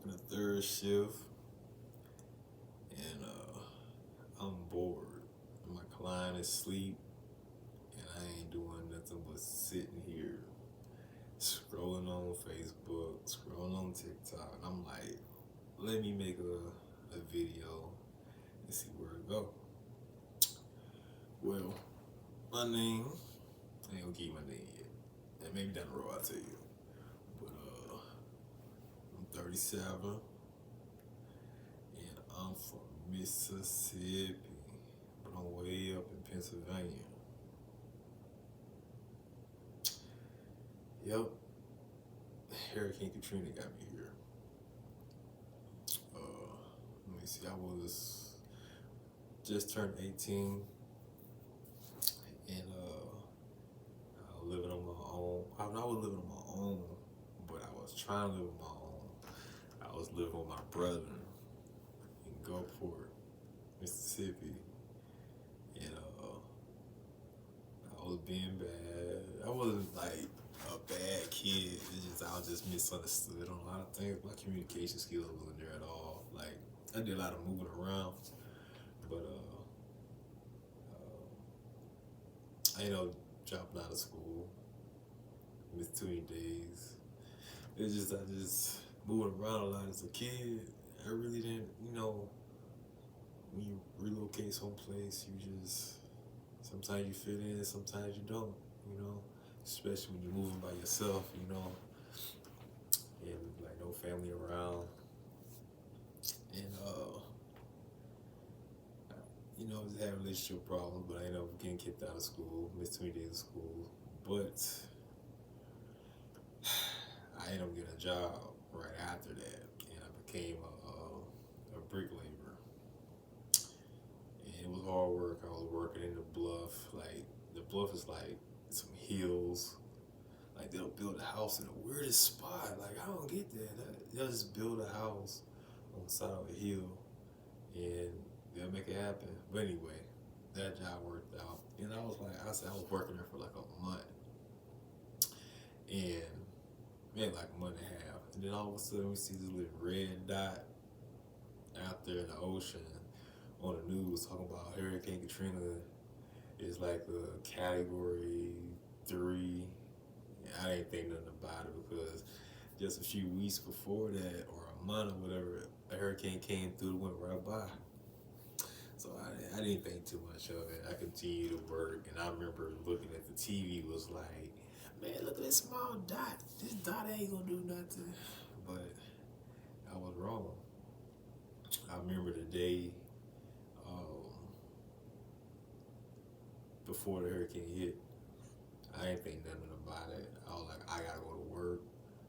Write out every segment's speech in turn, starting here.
working a third shift, and I'm bored. My client is asleep, and I ain't doing nothing but sitting here scrolling on Facebook, scrolling on TikTok. And I'm like, let me make a video and see where it go. Well, my name, I ain't gonna give you my name yet. And maybe down the road I'll tell you. But I'm 37 and I'm from Mississippi, but I'm way up in Pennsylvania. Yep, Hurricane Katrina got me here. Let me see, I was just turned 18, and I was living on my own. I was living on my own, but I was trying to live on my own. I was living with my brother in Gulfport, Mississippi, and I was being bad. I wasn't like a bad kid. It's just I was just misunderstood on a lot of things. My communication skills wasn't there at all. Like I did a lot of moving around, but I ended up dropping out of school. Missed too many days. It's just I just moving around a lot as a kid. I really didn't, when you relocate someplace, you just sometimes you fit in, sometimes you don't, you know. Especially when you're moving by yourself, and like no family around. And just had relationship problems, but I ended up getting kicked out of school, missed too many days of school. But I ended up getting a job right after that, and I became a bricklayer. And it was hard work. I was working in the Bluff. Like the Bluff is like some hills. Like they'll build a house in the weirdest spot. Like I don't get that. They'll just build a house on the side of a hill, and they'll make it happen. But anyway, that job worked out, and I was like, I said I was working there for like a month, and maybe like a month and a half, and then all of a sudden we see this little red dot out there in the ocean on the news talking about Hurricane Katrina is like a category 3. I didn't think nothing about it because just a few weeks before that, or a month or whatever, a hurricane came through, went right by. So I didn't think too much of it. I continued to work, and I remember looking at the TV, was like, man, look at this small dot. This dot ain't gonna do nothing. But I was wrong. I remember the day before the hurricane hit. I didn't think nothing about it. I was like, I gotta go to work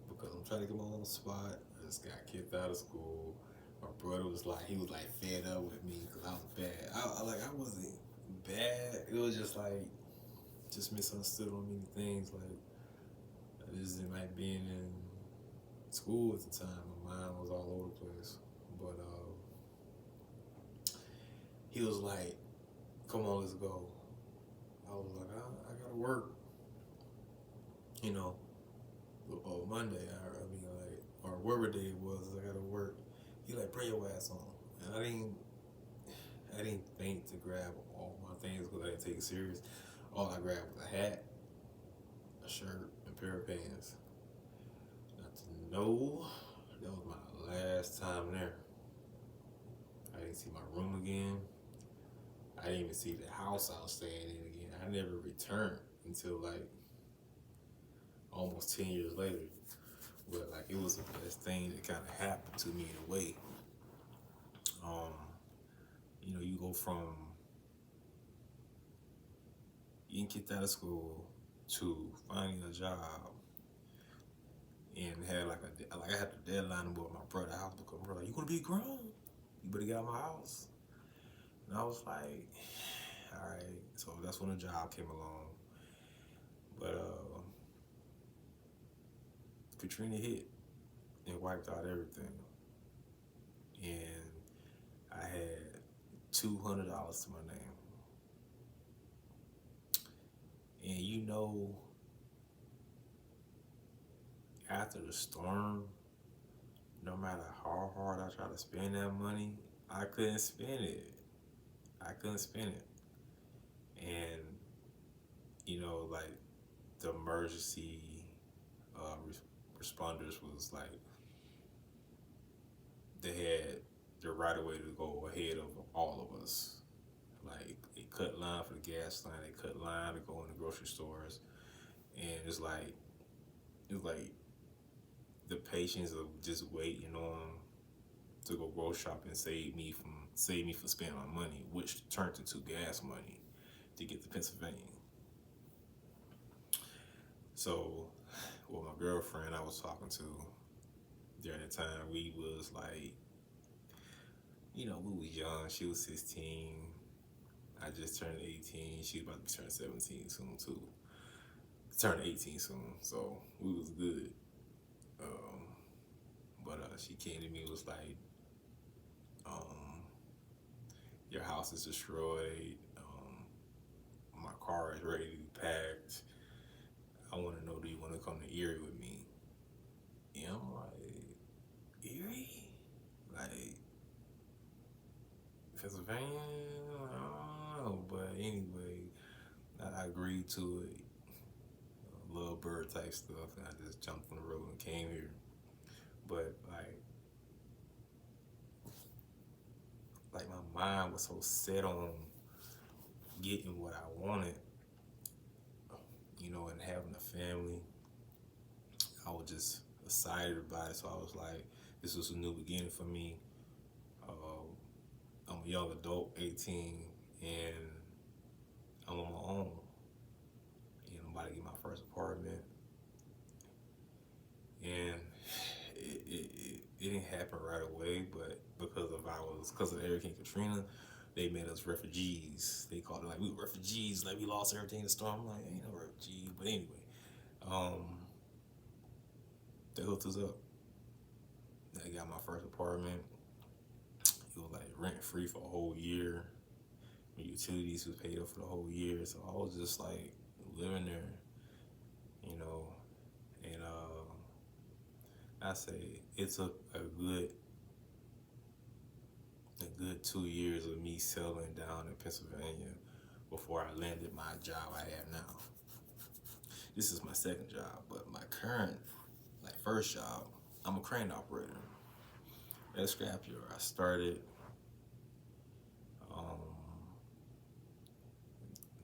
because I'm trying to get my own spot. I just got kicked out of school. My brother was like, fed up with me because I was bad. I wasn't bad. It was just like, just misunderstood on many things. Like, I just didn't like being in school at the time. My mind was all over the place. But he was like, come on, let's go. I was like, I gotta work. Monday, or whatever day it was, I gotta work. He like, bring your ass on. And I didn't think to grab all my things because I didn't take it serious. All I grabbed was a hat, a shirt, and a pair of pants. Not to know, that was my last time there. I didn't see my room again. I didn't even see the house I was staying in again. I never returned until like almost 10 years later. But like it was the best thing that kind of happened to me in a way. You go from getting kicked out of school to finding a job, and had I had the deadline with my brother's house because my brother like, you gonna be grown? You better get out of my house. And I was like, all right. So that's when the job came along. But Katrina hit and wiped out everything, and I had $200 to my name. And after the storm, no matter how hard I try to spend that money, I couldn't spend it. I couldn't spend it. And, like the emergency responders was like, they had the right of way to go ahead of all of us. Like, they cut line for the gas line, they cut line to go in the grocery stores. And it's like the patience of just waiting on to go grocery shopping saved me from spending my money, which turned into gas money to get to Pennsylvania. So, with my girlfriend I was talking to during the time, we was like, we was young. She was 16. I just turned 18. She was about to turn 17 soon too. Turn 18 soon, so we was good. But she came to me and was like, your house is destroyed. My car is ready to be packed. I want to know, do you want to come to Erie with me? And I'm like, Erie? Like, Pennsylvania? I don't know. But anyway, I agreed to it. Love bird type stuff. And I just jumped on the road and came here. But like my mind was so set on getting what I wanted, and having a family. I was just excited about it. So I was like, this was a new beginning for me. I'm a young adult, 18, and I'm on my own. I'm about to get my first apartment. And it didn't happen right away, but because of Hurricane Katrina, they made us refugees. They called it like we were refugees, like we lost everything in the storm. I'm like, ain't no refugee. But anyway, they hooked us up. I got my first apartment. It was like rent free for a whole year. My utilities was paid up for the whole year. So I was just like living there, and I say it took a good 2 years of me settling down in Pennsylvania before I landed my job I have now. This is my second job, but my current, first job, I'm a crane operator at a scrapyard. I started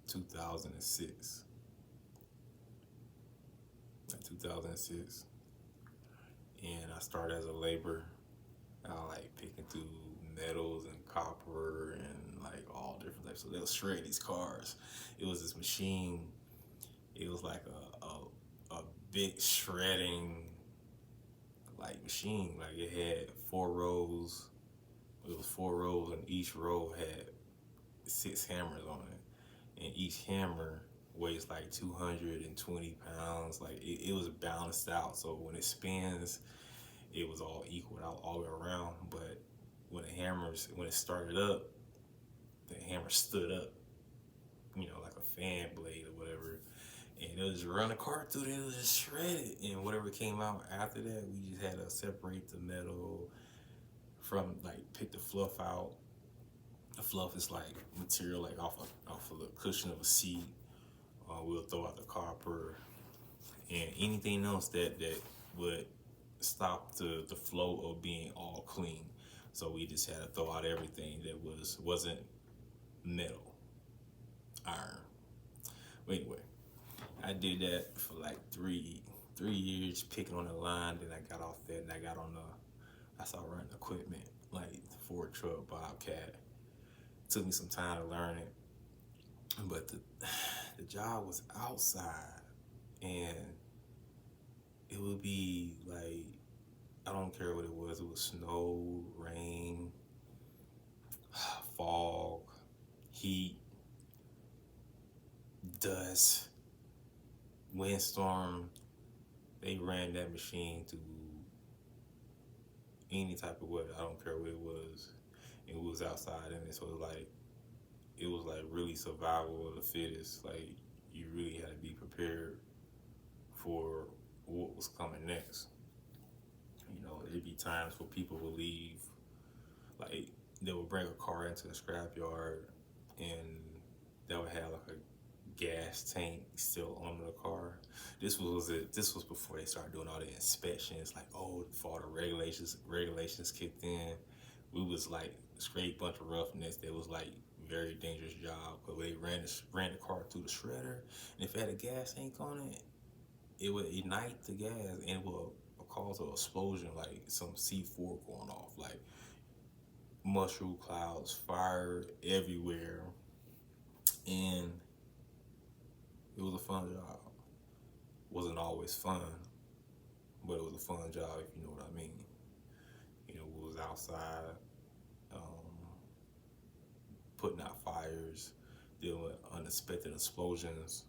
2006. 2006. And I started as a laborer. I picking through metals and copper and all different types. So they'll shred these cars. It was this machine. It was like a big shredding machine. It had 4 rows. It was 4 rows, and each row had 6 hammers on it, and each hammer weighs 220 pounds. It was balanced out, so when it spins, it was all equal out all the way around. But when it started up, the hammer stood up, like a fan blade or whatever, and it was run a car through it. It was just shredded, and whatever came out after that, we just had to separate the metal from pick the fluff out. The fluff is material off of the cushion of a seat. We'll throw out the copper and anything else that would stop the flow of being all clean. So we just had to throw out everything that wasn't metal, iron. But anyway, I did that for 3 years, picking on the line. Then I got off that and I started running equipment like the Ford truck, Bobcat. Took me some time to learn it, but the job was outside, and it would be I don't care what it was. It was snow, rain, fog, heat, dust, windstorm. They ran that machine through any type of weather. I don't care what it was. It was outside in it, so it was really survival of the fittest. You really had to be prepared for what was coming next. there'd be times where people would leave, like they would bring a car into the scrapyard, and they would have like a gas tank still on the car. This was before they started doing all the inspections. Like, oh, before all the regulations kicked in, we was like a straight bunch of roughnecks. That was like very dangerous job, but they ran the car through the shredder, and if it had a gas tank on it, it would ignite the gas and it would cause an explosion, like some C4 going off, like mushroom clouds, fire everywhere, and it was a fun job. Wasn't always fun, but it was a fun job, if you know what I mean. You know, we was outside, um, putting out fires, dealing with unexpected explosions,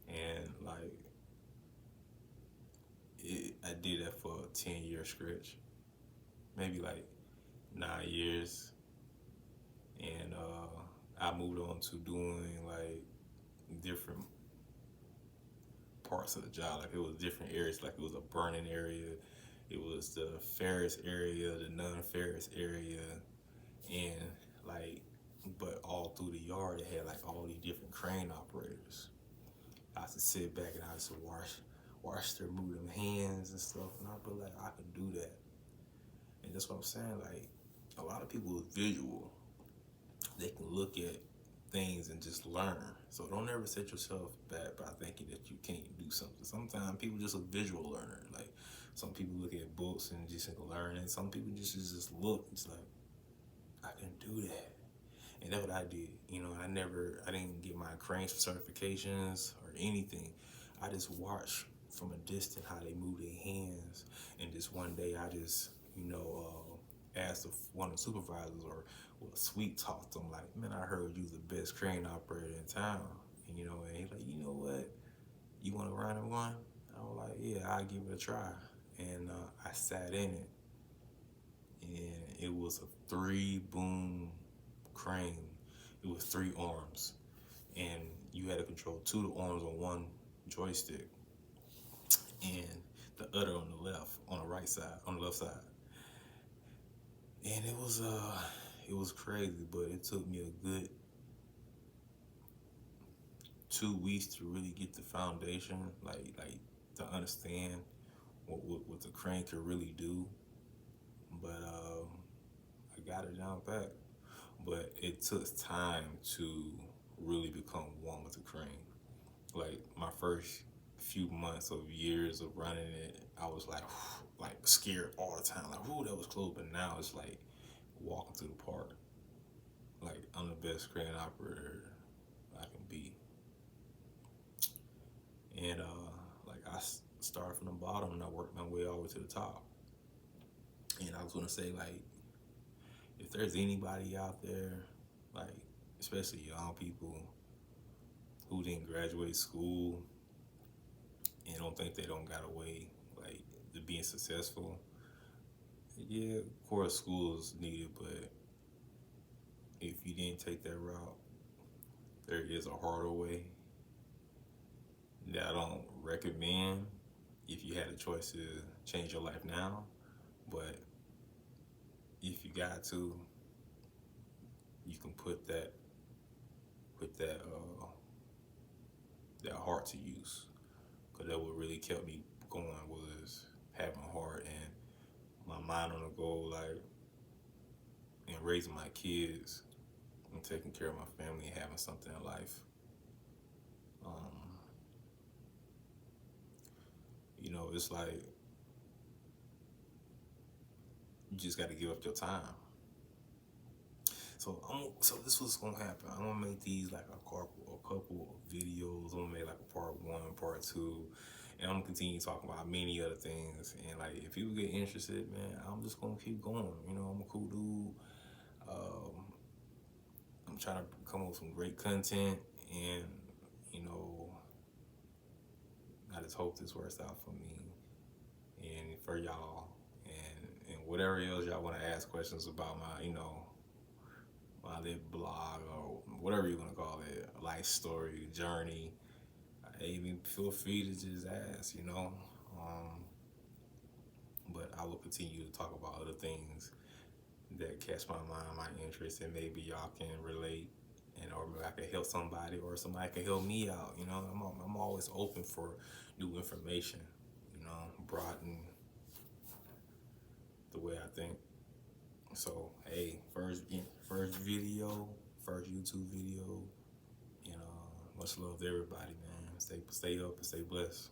and like I did that for a 10-year stretch, maybe like 9 years, and I moved on to doing like different parts of the job. Like it was different areas. Like it was a burning area, it was the ferrous area, the non-ferrous area, and like, but all through the yard it had like all these different crane operators. I used to sit back and I used to watch their move them hands and stuff, and I'd be like, I can do that. And that's what I'm saying. Like a lot of people is visual. They can look at things and just learn. So don't ever set yourself back by thinking that you can't do something. Sometimes people just a visual learner. Like some people look at books and just learn, and some people just look. It's like, I can do that. And that's what I did. You know, I didn't get my crane certifications or anything. I just watched from a distance how they move their hands. And just one day I just, asked one of the supervisors or sweet talked them like, man, I heard you was the best crane operator in town. And and he's like, you know what? You want to run and one? I was like, yeah, I'll give it a try. And I sat in it, and it was a 3-boom crane. It was 3 arms, and you had to control 2 of the arms on one joystick, and the other on the left side. And it was crazy, but it took me a good 2 weeks to really get the foundation, like to understand what the crane could really do. But I got it down pat. But it took time to really become one with the crane. Like my first few months of years of running it, I was like scared all the time. Like, ooh, that was close. But now it's like walking through the park. Like I'm the best crane operator I can be. And like I started from the bottom and I worked my way all the way to the top. And I was gonna say, like, if there's anybody out there, like especially young people who didn't graduate school and don't think they don't got a way like to being successful, yeah, of course school is needed, but if you didn't take that route, there is a harder way that I don't recommend if you had a choice to change your life now. But if you got to, you can put that that heart to use, because that what really kept me going was having heart and my mind on a goal, like, and raising my kids and taking care of my family and having something in life. It's like you just got to give up your time. So this was gonna happen. I'm gonna make these like a couple of videos. I'm gonna make like a part 1, part 2, and I'm gonna continue talking about many other things. And like, if people get interested, man, I'm just gonna keep going. I'm a cool dude. I'm trying to come up with some great content, and I just hope this works out for me and for y'all, and whatever else y'all want to ask questions about my little blog or whatever you want to call it, life story, journey. Even feel free to just ask. but I will continue to talk about other things that catch my mind, my interest, and maybe y'all can relate, and or maybe I can help somebody, or somebody can help me out. You know, I'm always open for new information. You know, broaden the way I think. So hey, first video, first YouTube video, and much love to everybody, man. Stay up and stay blessed.